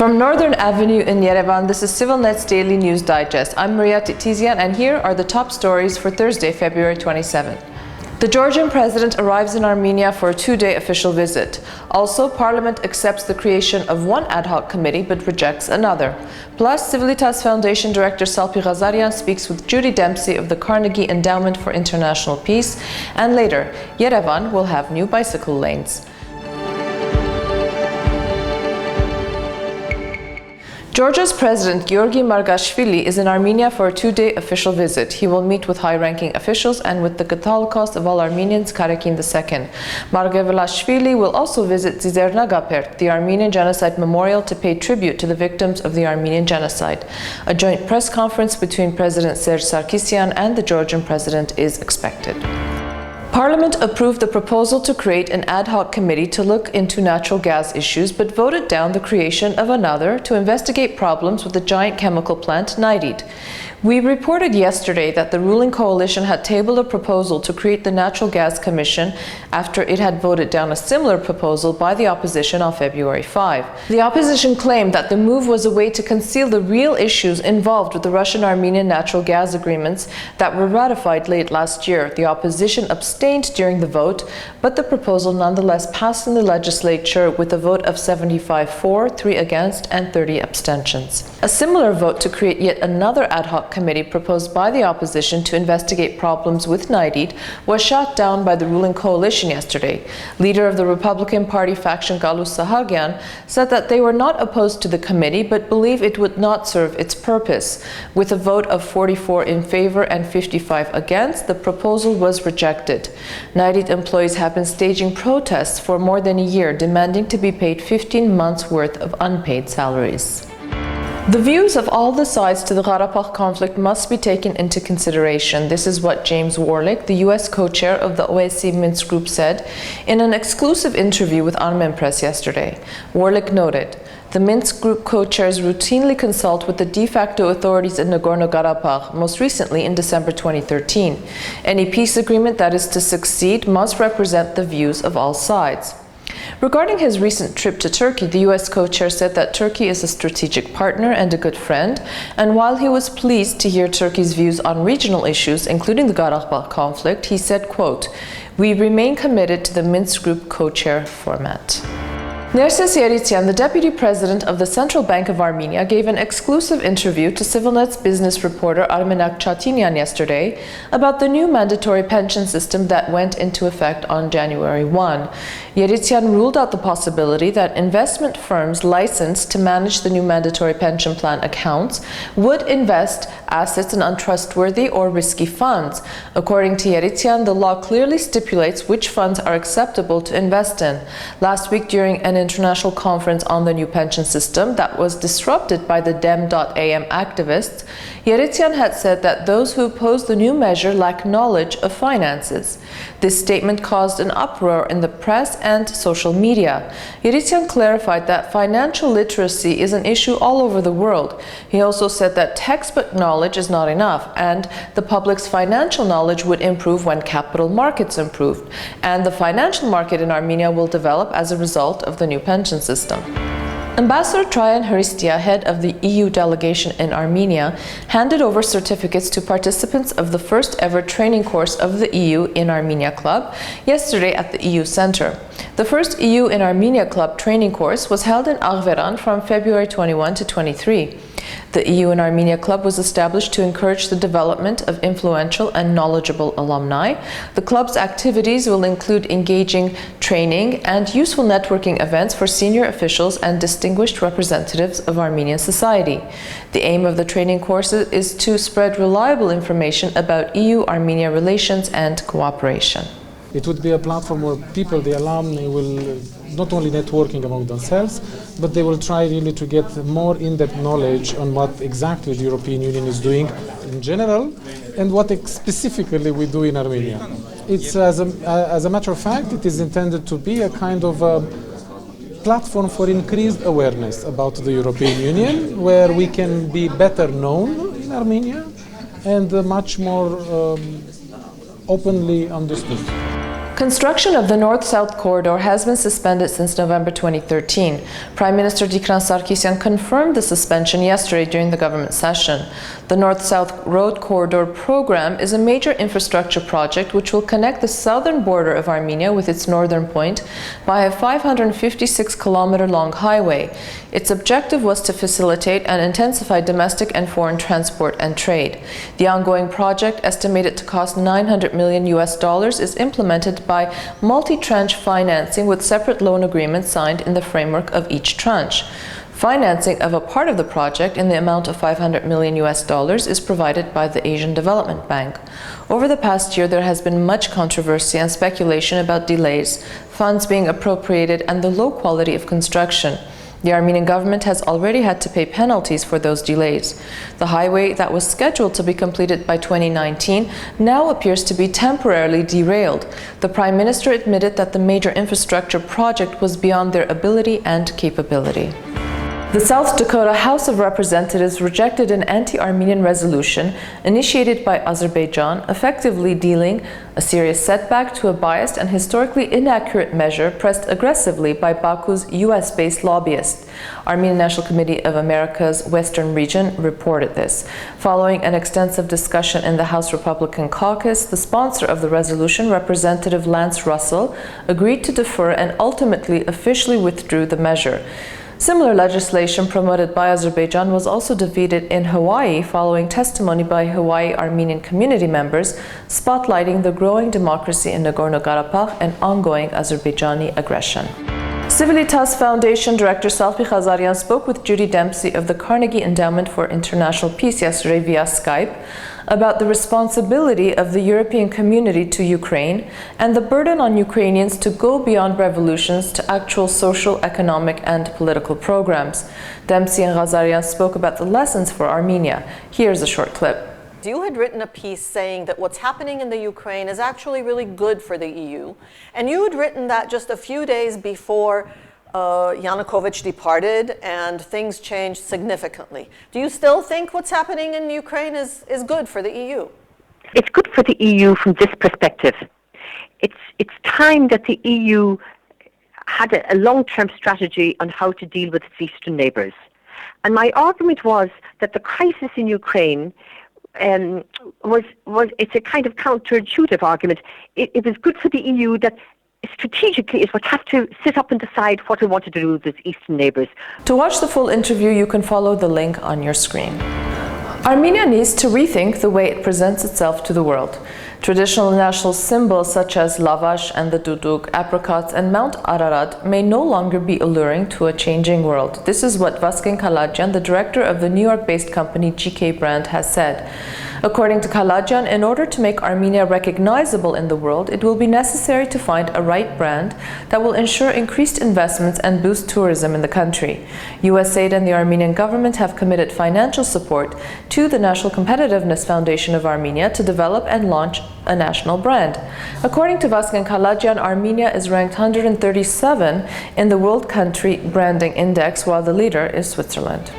From Northern Avenue in Yerevan, this is CivilNet's Daily News Digest. I'm Maria Titizian, and here are the top stories for Thursday, February 27. The Georgian president arrives in Armenia for a two-day official visit. Also, Parliament accepts the creation of one ad hoc committee but rejects another. Plus, Civilitas Foundation Director Salpi Ghazarian speaks with Judy Dempsey of the Carnegie Endowment for International Peace. And later, Yerevan will have new bicycle lanes. Georgia's President Giorgi Margvelashvili is in Armenia for a two-day official visit. He will meet with high-ranking officials and with the Holocaust of all Armenians, Karakin II. Margvelashvili will also visit Zizernagapert, the Armenian Genocide Memorial, to pay tribute to the victims of the Armenian Genocide. A joint press conference between President Serge Sarkisyan and the Georgian president is expected. Parliament approved the proposal to create an ad hoc committee to look into natural gas issues, but voted down the creation of another to investigate problems with the giant chemical plant Nairit. We reported yesterday that the ruling coalition had tabled a proposal to create the Natural Gas Commission after it had voted down a similar proposal by the opposition on February 5. The opposition claimed that the move was a way to conceal the real issues involved with the Russian-Armenian natural gas agreements that were ratified late last year. The opposition abstained during the vote, but the proposal nonetheless passed in the legislature with a vote of 75 for, 3 against, and 30 abstentions. A similar vote to create yet another ad hoc committee proposed by the opposition to investigate problems with Nairit was shot down by the ruling coalition yesterday. Leader of the Republican Party faction Galus Sahagyan said that they were not opposed to the committee but believe it would not serve its purpose. With a vote of 44 in favor and 55 against, the proposal was rejected. Nairit employees have been staging protests for more than a year, demanding to be paid 15 months' worth of unpaid salaries. The views of all the sides to the Karabakh conflict must be taken into consideration. This is what James Warlick, the U.S. co-chair of the OSCE Minsk Group, said in an exclusive interview with Armen Press yesterday. Warlick noted, the Minsk Group co-chairs routinely consult with the de facto authorities in Nagorno-Karabakh, most recently in December 2013. Any peace agreement that is to succeed must represent the views of all sides. Regarding his recent trip to Turkey, the U.S. co-chair said that Turkey is a strategic partner and a good friend, and while he was pleased to hear Turkey's views on regional issues, including the Karabakh conflict, he said, quote, "We remain committed to the Minsk Group co-chair format." Nerses Yerevan, the deputy president of the Central Bank of Armenia, gave an exclusive interview to CivilNet's business reporter Armenak Chatinyan yesterday about the new mandatory pension system that went into effect on January 1. Yerevan ruled out the possibility that investment firms licensed to manage the new mandatory pension plan accounts would invest assets in untrustworthy or risky funds. According to Yerevan, the law clearly stipulates which funds are acceptable to invest in. Last week, during an international conference on the new pension system that was disrupted by the Dem.am activists, Yerevan had said that those who oppose the new measure lack knowledge of finances. This statement caused an uproar in the press and social media. Yerevan clarified that financial literacy is an issue all over the world. He also said that textbook knowledge is not enough, and the public's financial knowledge would improve when capital markets improved, and the financial market in Armenia will develop as a result of the new pension system. Ambassador Traian Hristia, head of the EU delegation in Armenia, handed over certificates to participants of the first ever training course of the EU in Armenia Club yesterday at the EU Center. The first EU in Armenia Club training course was held in Yerevan from February 21 to 23. The EU in Armenia Club was established to encourage the development of influential and knowledgeable alumni. The club's activities will include engaging training and useful networking events for senior officials and distinguished representatives of Armenian society. The aim of the training courses is to spread reliable information about EU-Armenia relations and cooperation. It would be a platform where people, the alumni, will not only networking among themselves, but they will try really to get more in-depth knowledge on what exactly the European Union is doing in general and what specifically we do in Armenia. It's, as a matter of fact, it is intended to be a kind of platform for increased awareness about the European Union, where we can be better known in Armenia and much more openly understood. Construction of the North-South corridor has been suspended since November 2013. Prime Minister Tikran Sarkisyan confirmed the suspension yesterday during the government session. The North-South Road Corridor program is a major infrastructure project which will connect the southern border of Armenia with its northern point by a 556-kilometer-long highway. Its objective was to facilitate and intensify domestic and foreign transport and trade. The ongoing project, estimated to cost $900 million, is implemented by multi-tranche financing with separate loan agreements signed in the framework of each tranche. Financing of a part of the project in the amount of $500 million is provided by the Asian Development Bank. Over the past year, there has been much controversy and speculation about delays, funds being appropriated, and the low quality of construction. The Armenian government has already had to pay penalties for those delays. The highway that was scheduled to be completed by 2019 now appears to be temporarily derailed. The Prime Minister admitted that the major infrastructure project was beyond their ability and capability. The South Dakota House of Representatives rejected an anti-Armenian resolution initiated by Azerbaijan, effectively dealing a serious setback to a biased and historically inaccurate measure pressed aggressively by Baku's US-based lobbyists. Armenian National Committee of America's Western Region reported this. Following an extensive discussion in the House Republican caucus, the sponsor of the resolution, Representative Lance Russell, agreed to defer and ultimately officially withdrew the measure. Similar legislation promoted by Azerbaijan was also defeated in Hawaii following testimony by Hawaii Armenian community members spotlighting the growing democracy in Nagorno-Karabakh and ongoing Azerbaijani aggression. Civilitas Foundation Director Salpi Ghazarian spoke with Judy Dempsey of the Carnegie Endowment for International Peace yesterday via Skype about the responsibility of the European community to Ukraine and the burden on Ukrainians to go beyond revolutions to actual social, economic, and political programs. Dempsey and Ghazarian spoke about the lessons for Armenia. Here's a short clip. You had written a piece saying that what's happening in the Ukraine is actually really good for the EU. And you had written that just a few days before Yanukovych departed and things changed significantly. Do you still think what's happening in Ukraine is good for the EU? It's good for the EU from this perspective. It's time that the EU had a long-term strategy on how to deal with its eastern neighbours. And my argument was that the crisis in Ukraine it's a kind of counterintuitive argument. It was good for the EU that strategically it would have to sit up and decide what it wanted to do with its eastern neighbours. To watch the full interview, you can follow the link on your screen. Armenia needs to rethink the way it presents itself to the world. Traditional national symbols such as lavash and the duduk, apricots, and Mount Ararat may no longer be alluring to a changing world. This is what Vasgen Kalajian, the director of the New York-based company GK Brand, has said. According to Kalajian, in order to make Armenia recognizable in the world, it will be necessary to find a right brand that will ensure increased investments and boost tourism in the country. USAID and the Armenian government have committed financial support to the National Competitiveness Foundation of Armenia to develop and launch a national brand. According to Vasgen Kalajian, Armenia is ranked 137 in the World Country Branding Index, while the leader is Switzerland.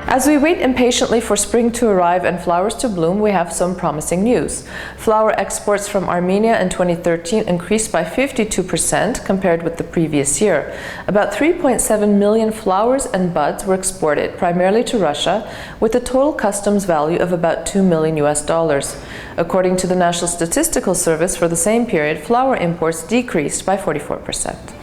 As we wait impatiently for spring to arrive and flowers to bloom, we have some promising news. Flower exports from Armenia in 2013 increased by 52% compared with the previous year. About 3.7 million flowers and buds were exported, primarily to Russia, with a total customs value of about $2 million. According to the National Statistical Service, for the same period, flower imports decreased by 44%.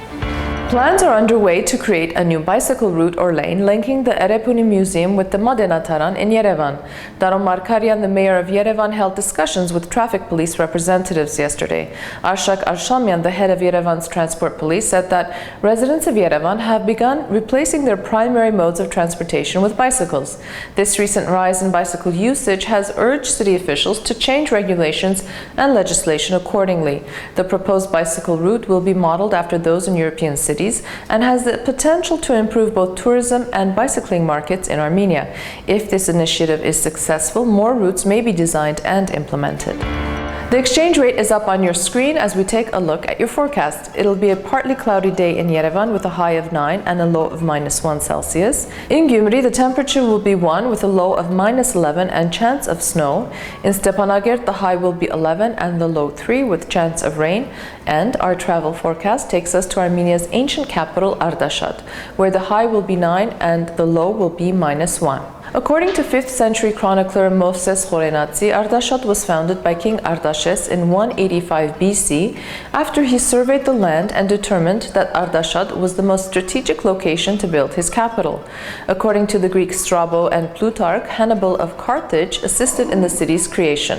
Plans are underway to create a new bicycle route or lane linking the Erepuni Museum with the Madenataran in Yerevan. Daron Markarian, the mayor of Yerevan, held discussions with traffic police representatives yesterday. Arshak Arshamian, the head of Yerevan's transport police, said that residents of Yerevan have begun replacing their primary modes of transportation with bicycles. This recent rise in bicycle usage has urged city officials to change regulations and legislation accordingly. The proposed bicycle route will be modeled after those in European cities and has the potential to improve both tourism and bicycling markets in Armenia. If this initiative is successful, more routes may be designed and implemented. The exchange rate is up on your screen as we take a look at your forecast. It'll be a partly cloudy day in Yerevan with a high of 9 and a low of -1 Celsius. In Gyumri, the temperature will be 1 with a low of -11 and chance of snow. In Stepanakert, the high will be 11 and the low 3 with chance of rain. And our travel forecast takes us to Armenia's ancient capital, Ardashat, where the high will be 9 and the low will be -1. According to 5th century chronicler Moses Khorenatsi, Ardashat was founded by King Ardashes in 185 BC after he surveyed the land and determined that Ardashat was the most strategic location to build his capital. According to the Greek Strabo and Plutarch, Hannibal of Carthage assisted in the city's creation.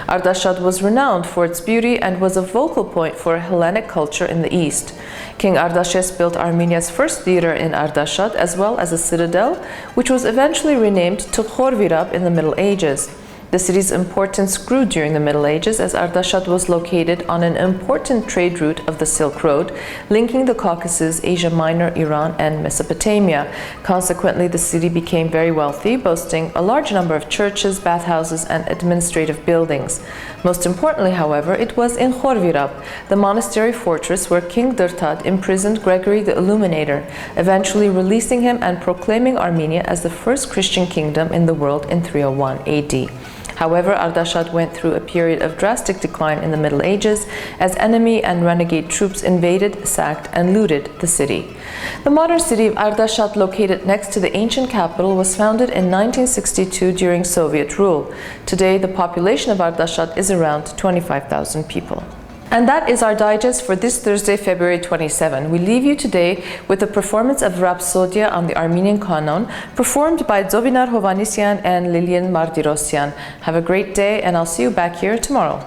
Ardashat was renowned for its beauty and was a focal point for Hellenic culture in the east. King Ardashes built Armenia's first theater in Ardashat as well as a citadel, which was eventually renamed to Khorvirab in the Middle Ages. The city's importance grew during the Middle Ages as Ardashat was located on an important trade route of the Silk Road, linking the Caucasus, Asia Minor, Iran, and Mesopotamia. Consequently, the city became very wealthy, boasting a large number of churches, bathhouses, and administrative buildings. Most importantly, however, it was in Khorvirab, the monastery fortress where King Dırtad imprisoned Gregory the Illuminator, eventually releasing him and proclaiming Armenia as the first Christian kingdom in the world in 301 AD. However, Ardashat went through a period of drastic decline in the Middle Ages as enemy and renegade troops invaded, sacked, and looted the city. The modern city of Ardashat, located next to the ancient capital, was founded in 1962 during Soviet rule. Today, the population of Ardashat is around 25,000 people. And that is our digest for this Thursday, February 27. We leave you today with the performance of Rhapsodia on the Armenian Canon, performed by Zobinar Hovanesyan and Lilian Mardirosyan. Have a great day, and I'll see you back here tomorrow.